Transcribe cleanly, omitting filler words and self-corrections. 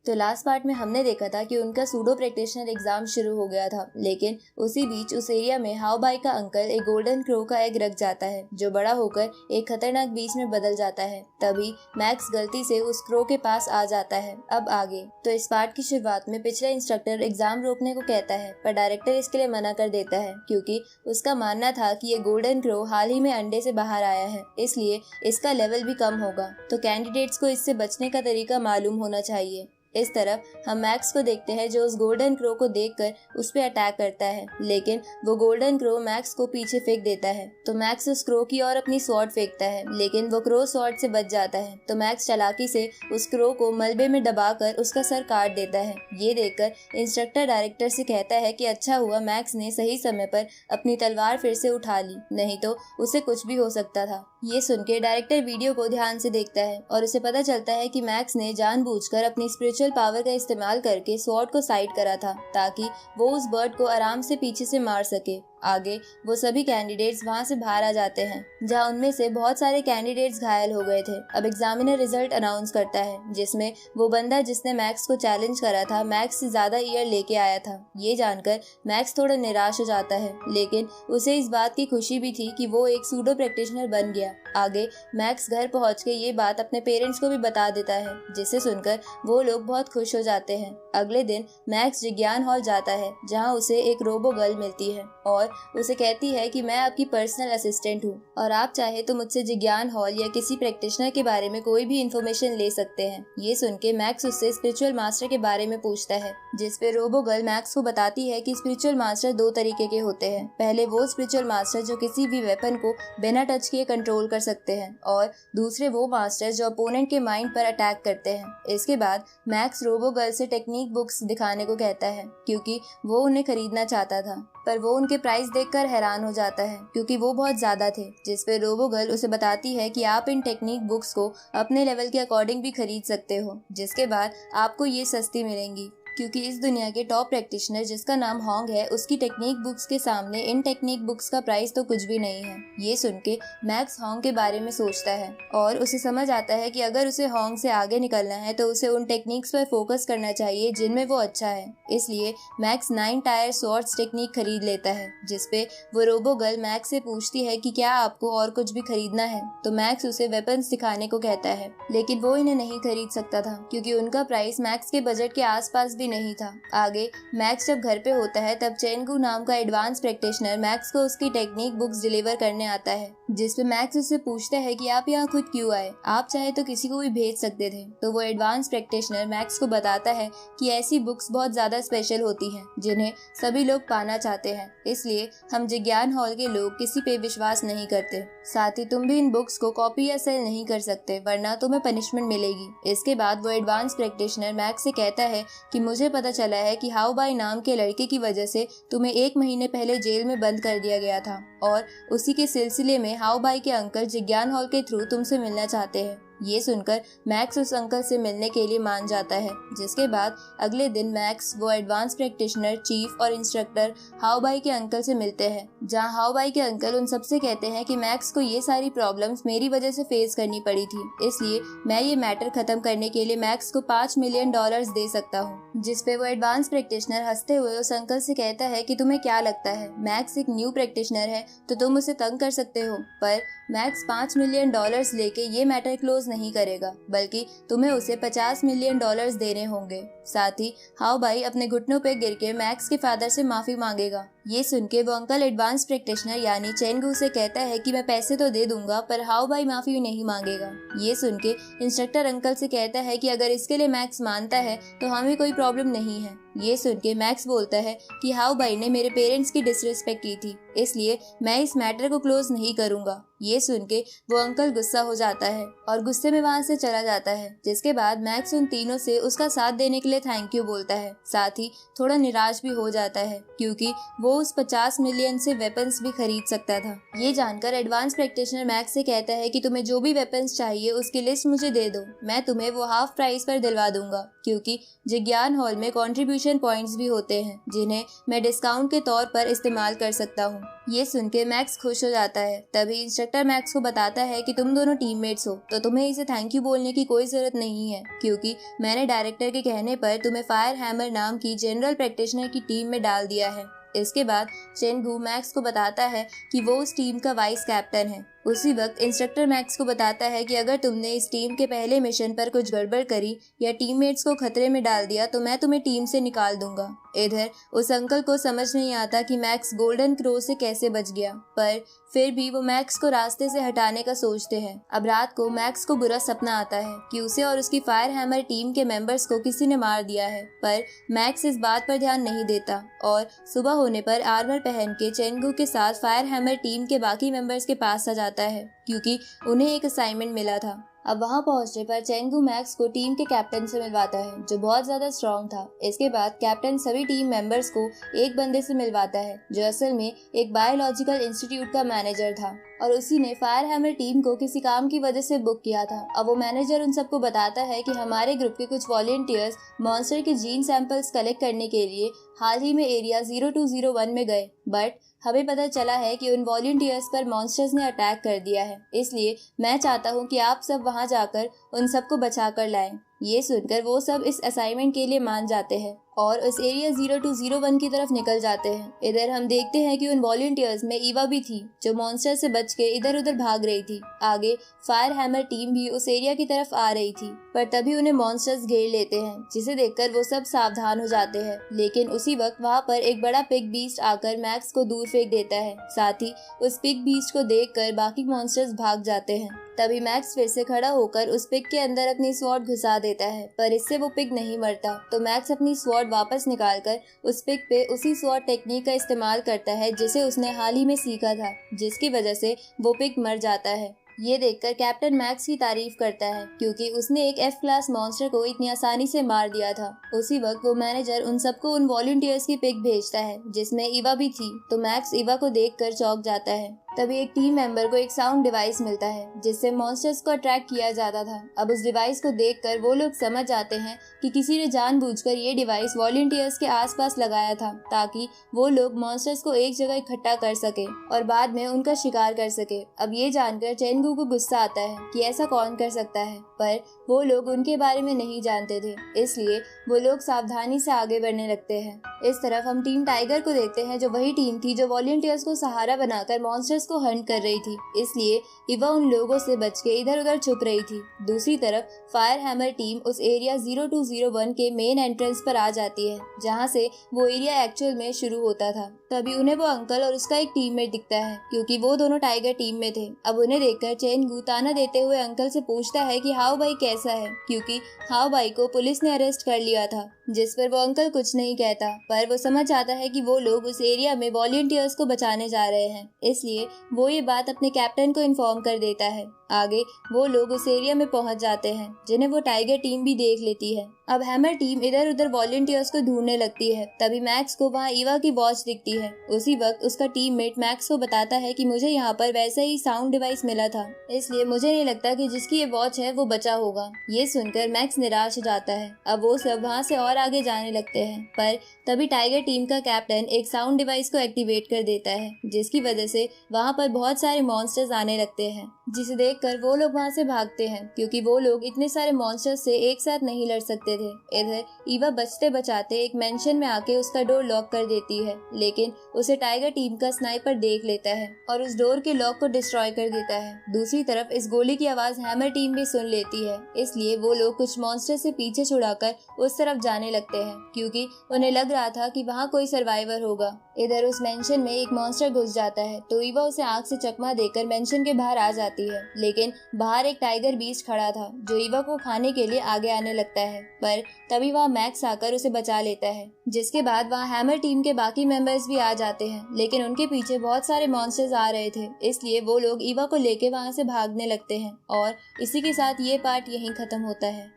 तो last part में हमने देखा था कि उनका सूडो प्रैक्टिशनर एग्जाम शुरू हो गया था, लेकिन उसी बीच उस एरिया में हाउ बाई का अंकल एक गोल्डन क्रो का एग रख जाता है जो बड़ा होकर एक खतरनाक बीस्ट में बदल जाता है। तभी मैक्स गलती से उस क्रो के पास आ जाता है। अब आगे तो इस पार्ट की शुरुआत में पिछला इंस्ट्रक्टर एग्जाम रोकने को कहता है, पर डायरेक्टर इसके लिए मना कर देता है क्योंकि उसका मानना था कि ये गोल्डन क्रो हाल ही में अंडे से बाहर आया है, इसलिए इसका लेवल भी कम होगा, तो कैंडिडेट्स को इससे बचने का तरीका मालूम होना चाहिए। इस तरफ हम मैक्स को देखते हैं जो उस गोल्डन क्रो को देखकर उस पे अटैक करता है, लेकिन वो गोल्डन क्रो मैक्स को पीछे फेंक देता है। तो मैक्स उस क्रो की ओर अपनी स्वॉर्ड फेंकता है, लेकिन वो क्रो स्वॉर्ड से बच जाता है। तो मैक्स चालाकी से उस क्रो को मलबे में दबाकर उसका सर काट देता है। ये देखकर इंस्ट्रक्टर डायरेक्टर से कहता है कि अच्छा हुआ मैक्स ने सही समय पर अपनी तलवार फिर से उठा ली, नहीं तो उसे कुछ भी हो सकता था। ये सुन के डायरेक्टर वीडियो को ध्यान से देखता है और उसे पता चलता है कि मैक्स ने जानबूझकर अपनी स्पिरिचुअल पावर का इस्तेमाल करके स्वॉर्ड को साइड करा था ताकि वो उस बर्ड को आराम से पीछे से मार सके। आगे वो सभी कैंडिडेट्स वहां से बाहर आ जाते हैं, जहां उनमें से बहुत सारे कैंडिडेट्स घायल हो गए थे। अब एग्जामिनर रिजल्ट अनाउंस करता है, जिसमें वो बंदा जिसने मैक्स को चैलेंज करा था मैक्स से ज्यादा ईयर लेके आया था। ये जानकर मैक्स थोड़ा निराश हो जाता है, लेकिन उसे इस बात की खुशी भी थी कि वो एक सूडो प्रैक्टिशनर बन गया। आगे मैक्स घर पहुंच के ये बात अपने पेरेंट्स को भी बता देता है, जिसे सुनकर वो लोग बहुत खुश हो जाते हैं। अगले दिन मैक्स जिज्ञान हॉल जाता है, जहाँ उसे एक रोबो गर्ल मिलती है और उसे कहती है कि मैं आपकी पर्सनल असिस्टेंट हूँ और आप चाहे तो मुझसे जिज्ञान हॉल या किसी प्रैक्टिशनर के बारे में कोई भी इन्फॉर्मेशन ले सकते हैं। ये सुन के मैक्स उससे स्पिरिचुअल मास्टर के बारे में पूछता है, जिसपे रोबो गर्ल मैक्स को बताती है कि स्पिरिचुअल मास्टर दो तरीके के होते हैं। पहले वो स्पिरिचुअल मास्टर जो किसी भी वेपन को बिना टच किए कंट्रोल कर सकते हैं, और दूसरे वो मास्टर जो अपोनेंट के माइंड पर अटैक करते हैं। इसके बाद मैक्स रोबो गर्ल से टेक्निक बुक्स दिखाने को कहता है क्योंकि वो उन्हें खरीदना चाहता था, पर वो उनके प्राइस देखकर हैरान हो जाता है क्योंकि वो बहुत ज्यादा थे। जिसपे रोबो गर्ल उसे बताती है कि आप इन टेक्निक बुक्स को अपने लेवल के अकॉर्डिंग भी खरीद सकते हो, जिसके बाद आपको ये सस्ती मिलेंगी, क्योंकि इस दुनिया के टॉप प्रैक्टिशनर जिसका नाम होंग है उसकी टेक्निक बुक्स के सामने इन टेक्निक बुक्स का प्राइस तो कुछ भी नहीं है। ये सुन के मैक्स होंग के बारे में सोचता है और उसे समझ आता है कि अगर उसे होंग से आगे निकलना है तो उसे उन टेक्निक्स पर फोकस करना चाहिए जिनमें वो अच्छा है। इसलिए मैक्स 9 टायर स्वॉर्ड्स टेक्निक खरीद लेता है, जिसपे वो रोबो गर्ल मैक्स से पूछती है कि क्या आपको और कुछ भी खरीदना है। तो मैक्स उसे वेपन्स दिखाने को कहता है, लेकिन वो इन्हें नहीं खरीद सकता था क्योंकि उनका प्राइस मैक्स के बजट के आसपास नहीं था। आगे मैक्स जब घर पे होता है तब चेनगू नाम का एडवांस प्रैक्टिशनर मैक्स को उसकी टेक्निक बुक्स डिलीवर करने आता है, जिसपे मैक्स उससे पूछता है कि आप यहाँ खुद क्यों आए, आप चाहे तो किसी को भी भेज सकते थे। तो वो एडवांस प्रैक्टिशनर मैक्स को बताता है कि ऐसी बुक्स बहुत ज्यादा स्पेशल होती हैं जिन्हें सभी लोग पाना चाहते हैं, इसलिए हम जिज्ञान हॉल के लोग किसी पे विश्वास नहीं करते। साथ ही तुम भी इन बुक्स को कॉपी या सेल नहीं कर सकते, वरना तुम्हें पनिशमेंट मिलेगी। इसके बाद वो एडवांस प्रैक्टिशनर मैक्स से कहता है कि मुझे पता चला है कि हाउ बाई नाम के लड़के की वजह से तुम्हें 1 महीने पहले जेल में बंद कर दिया गया था, और उसी के सिलसिले में हाउ बाई के अंकल जिज्ञान हॉल के थ्रू तुमसे मिलना चाहते हैं। ये सुनकर मैक्स उस अंकल से मिलने के लिए मान जाता है, जिसके बाद अगले दिन मैक्स वो एडवांस प्रैक्टिशनर, चीफ और इंस्ट्रक्टर हाउ बाई के अंकल से मिलते हैं, जहां हाउ बाई के अंकल उन सबसे कहते हैं कि मैक्स को ये सारी प्रॉब्लम्स मेरी वजह से फेस करनी पड़ी थी, इसलिए मैं ये मैटर खत्म करने के लिए मैक्स को $5 मिलियन दे सकता हूँ। जिसपे वो एडवांस प्रैक्टिशनर हंसते हुए उस अंकल से कहता है कि तुम्हें क्या लगता है मैक्स एक न्यू प्रैक्टिशनर है तो तुम उसे तंग कर सकते हो, पर मैक्स $5 मिलियन लेके ये मैटर क्लोज नहीं करेगा, बल्कि तुम्हें उसे $50 मिलियन देने होंगे। साथ ही हाउ बाई अपने घुटनों पे गिर के मैक्स के फादर से माफी मांगेगा। ये सुन के वो अंकल एडवांस प्रैक्टिशनर यानी चेनगू से कहता है कि मैं पैसे तो दे दूंगा, पर हाउ बाई माफी नहीं मांगेगा। ये सुन के इंस्ट्रक्टर अंकल से कहता है कि अगर इसके लिए मैक्स मानता है तो हमें कोई प्रॉब्लम नहीं है। ये सुन के मैक्स बोलता है कि हाउ बाई ने मेरे पेरेंट्स की डिसरिस्पेक्ट की थी, इसलिए मैं इस मैटर को क्लोज नहीं करूंगा। ये सुन के वो अंकल गुस्सा हो जाता है और गुस्से में वहाँ से चला जाता है, जिसके बाद मैक्स उन तीनों से उसका साथ देने के लिए थैंक यू बोलता है। साथ ही थोड़ा निराश भी हो जाता है क्योंकि वो वो उस 50 मिलियन से वेपन्स भी खरीद सकता था। ये जानकर एडवांस प्रैक्टिशनर मैक्स से कहता है कि तुम्हें जो भी वेपन्स चाहिए उसकी लिस्ट मुझे दे दो, मैं तुम्हें वो हाफ प्राइस पर दिलवा दूंगा, क्योंकि जिज्ञान हॉल में कंट्रीब्यूशन पॉइंट्स भी होते हैं जिन्हें मैं डिस्काउंट के तौर पर इस्तेमाल कर सकता हूँ। ये सुन के मैक्स खुश हो जाता है। तभी इंस्ट्रक्टर मैक्स को बताता है कि तुम दोनों टीममेट्स हो तो तुम्हें इसे थैंक यू बोलने की कोई जरूरत नहीं है, क्योंकि मैंने डायरेक्टर के कहने पर तुम्हें फायर हैमर नाम की जनरल प्रैक्टिशनर की टीम में डाल दिया है। इसके बाद चेंगू मैक्स को बताता है कि वो उस टीम का वाइस कैप्टन है। उसी वक्त इंस्ट्रक्टर मैक्स को बताता है कि अगर तुमने इस टीम के पहले मिशन पर कुछ गड़बड़ करी या टीममेट्स को खतरे में डाल दिया तो मैं तुम्हें टीम से निकाल दूंगा। इधर उस अंकल को समझ नहीं आता कि मैक्स गोल्डन क्रो से कैसे बच गया, पर फिर भी वो मैक्स को रास्ते से हटाने का सोचते हैं। अब रात को मैक्स को बुरा सपना आता है कि उसे और उसकी फायर हैमर टीम के मेंबर्स को किसी ने मार दिया है, पर मैक्स इस बात पर ध्यान नहीं देता और सुबह होने पर आर्मर पहन के चेंगू के साथ फायर हैमर टीम के बाकी मेंबर्स के पास आ जाता है, क्योंकि उन्हें एक असाइनमेंट मिला था। अब वहां पहुंचने पर चेंगू मैक्स को टीम के कैप्टन से मिलवाता है जो बहुत ज्यादा स्ट्रॉन्ग था। इसके बाद कैप्टन सभी टीम मेंबर्स को एक बंदे से मिलवाता है जो असल में एक बायोलॉजिकल इंस्टीट्यूट का मैनेजर था और उसी ने फायर हैमर टीम को किसी काम की वजह से बुक किया था। अब वो मैनेजर उन सबको बताता है कि हमारे ग्रुप के कुछ वॉलंटियर्स मॉन्स्टर के जीन सैंपल्स कलेक्ट करने के लिए हाल ही में एरिया 0201 में गए, बट हमें पता चला है कि उन वॉलंटियर्स पर मॉन्स्टर्स ने अटैक कर दिया है, इसलिए मैं चाहता हूँ कि आप सब वहां जाकर उन सबको बचा कर लाएं। ये सुनकर वो सब इस असाइनमेंट के लिए मान जाते हैं और उस एरिया 0201 की तरफ निकल जाते हैं। इधर हम देखते हैं कि उन वॉलंटियर्स में ईवा भी थी जो मॉन्स्टर से बच के इधर उधर भाग रही थी। आगे फायर हैमर टीम भी उस एरिया की तरफ आ रही थी, पर तभी उन्हें मॉन्स्टर्स घेर लेते हैं, जिसे देखकर वो सब सावधान हो जाते हैं। लेकिन उसी वक्त वहाँ पर एक बड़ा पिग बीस्ट आकर मैक्स को दूर फेंक देता है। साथ ही उस पिग बीस्ट को देखकर बाकी मॉन्स्टर्स भाग जाते हैं। तभी मैक्स फिर से खड़ा होकर उस पिग के अंदर अपनी स्वॉर्ड घुसा देता है, पर इससे वो पिग नहीं मरता। तो मैक्स अपनी स्वॉर्ड वापस निकालकर उस पिग पे उसी स्वॉर्ड टेक्निक का इस्तेमाल करता है जिसे उसने हाल ही में सीखा था, जिसकी वजह से वो पिग मर जाता है। ये देखकर कैप्टन मैक्स की तारीफ करता है क्योंकि उसने एक F क्लास मॉन्स्टर को इतनी आसानी से मार दिया था। उसी वक्त वो मैनेजर उन सबको उन वॉलंटियर्स की पिक भेजता है जिसमें ईवा भी थी, तो मैक्स ईवा को देखकर चौंक जाता है। तभी एक टीम मेंबर को एक साउंड डिवाइस मिलता है जिससे मॉन्स्टर्स को अट्रैक्ट किया जाता था। अब उस डिवाइस को देखकर वो लोग समझ जाते हैं कि किसी ने जानबूझकर ये डिवाइस वॉलंटियर्स के आसपास लगाया था ताकि वो लोग मॉन्स्टर्स को एक जगह इकट्ठा कर सके और बाद में उनका शिकार कर सके। अब ये जानकर चेंगू को गुस्सा आता है कि ऐसा कौन कर सकता है, पर वो लोग उनके बारे में नहीं जानते थे, इसलिए वो लोग सावधानी से आगे बढ़ने लगते हैं। इस तरफ हम टीम टाइगर को देखते हैं जो वही टीम थी जो वॉलंटियर्स को सहारा बनाकर मॉन्स्टर्स को हंट कर रही थी, इसलिए ईवा उन लोगों से बच के इधर उधर छुप रही थी। दूसरी तरफ फायर हैमर टीम उस एरिया 0201 के मेन एंट्रेंस पर आ जाती है जहां से वो एरिया एक्चुअल में शुरू होता था। तभी उन्हें वो अंकल और उसका एक टीममेट दिखता है क्योंकि वो दोनों टाइगर टीम में थे। अब उन्हें देखकर चेंगू ताना देते हुए अंकल से पूछता है कि हाउ भाई कैसा है, क्योंकि हाउ भाई को पुलिस ने अरेस्ट कर लिया था, जिस पर वो अंकल कुछ नहीं कहता, पर वो समझ जाता है कि वो लोग उस एरिया में वॉलंटियर्स को बचाने जा रहे हैं, इसलिए वो ये बात अपने कैप्टन को इन्फॉर्म कर देता है। आगे वो लोग उस एरिया में पहुंच जाते हैं जिन्हें वो टाइगर टीम भी देख लेती है। अब हैमर टीम इधर उधर वॉलंटियर्स को ढूंढने लगती है। तभी मैक्स को वहाँ ईवा की वॉच दिखती है। उसी वक्त उसका टीममेट मैक्स को बताता है कि मुझे यहाँ पर वैसा ही साउंड डिवाइस मिला था, इसलिए मुझे नहीं लगता कि जिसकी ये वॉच है वो बचा होगा। ये सुनकर मैक्स निराश हो जाता है। अब वो सब वहाँ से और आगे जाने लगते हैं, पर तभी टाइगर टीम का कैप्टन एक साउंड डिवाइस को एक्टिवेट कर देता है जिसकी वजह से वहाँ पर बहुत सारे मॉन्स्टर्स आने लगते हैं, जिसे देखकर वो लोग वहाँ से भागते हैं क्योंकि वो लोग इतने सारे मॉन्स्टर्स से एक साथ नहीं लड़ सकते थे। इधर ईवा बचते बचाते एक मेंशन में आके उसका डोर लॉक कर देती है, लेकिन उसे टाइगर टीम का स्नाइपर देख लेता है और उस डोर के लॉक को डिस्ट्रॉय कर देता है। दूसरी तरफ इस गोली की आवाज हैमर टीम भी सुन लेती है, इसलिए वो लोग कुछ मॉन्स्टर से पीछे छुड़ाकर उस तरफ जाने लगते हैं क्योंकि उन्हें लग रहा था कि वहाँ कोई सर्वाइवर होगा। इधर उस मेंशन में एक मॉन्स्टर घुस जाता है तो ईवा उसे आंख से चकमा देकर मेंशन के बाहर आ जाती है, लेकिन बाहर एक टाइगर बीस्ट खड़ा था जो ईवा को खाने के लिए आगे आने लगता है, पर तभी वहाँ मैक्स आकर उसे बचा लेता है। जिसके बाद वहाँ हैमर टीम के बाकी मेंबर्स भी आ जाते हैं, लेकिन उनके पीछे बहुत सारे मॉन्स्टर्स आ रहे थे, इसलिए वो लोग ईवा को लेके वहाँ से भागने लगते हैं और इसी के साथ ये पार्ट यहीं खत्म होता है।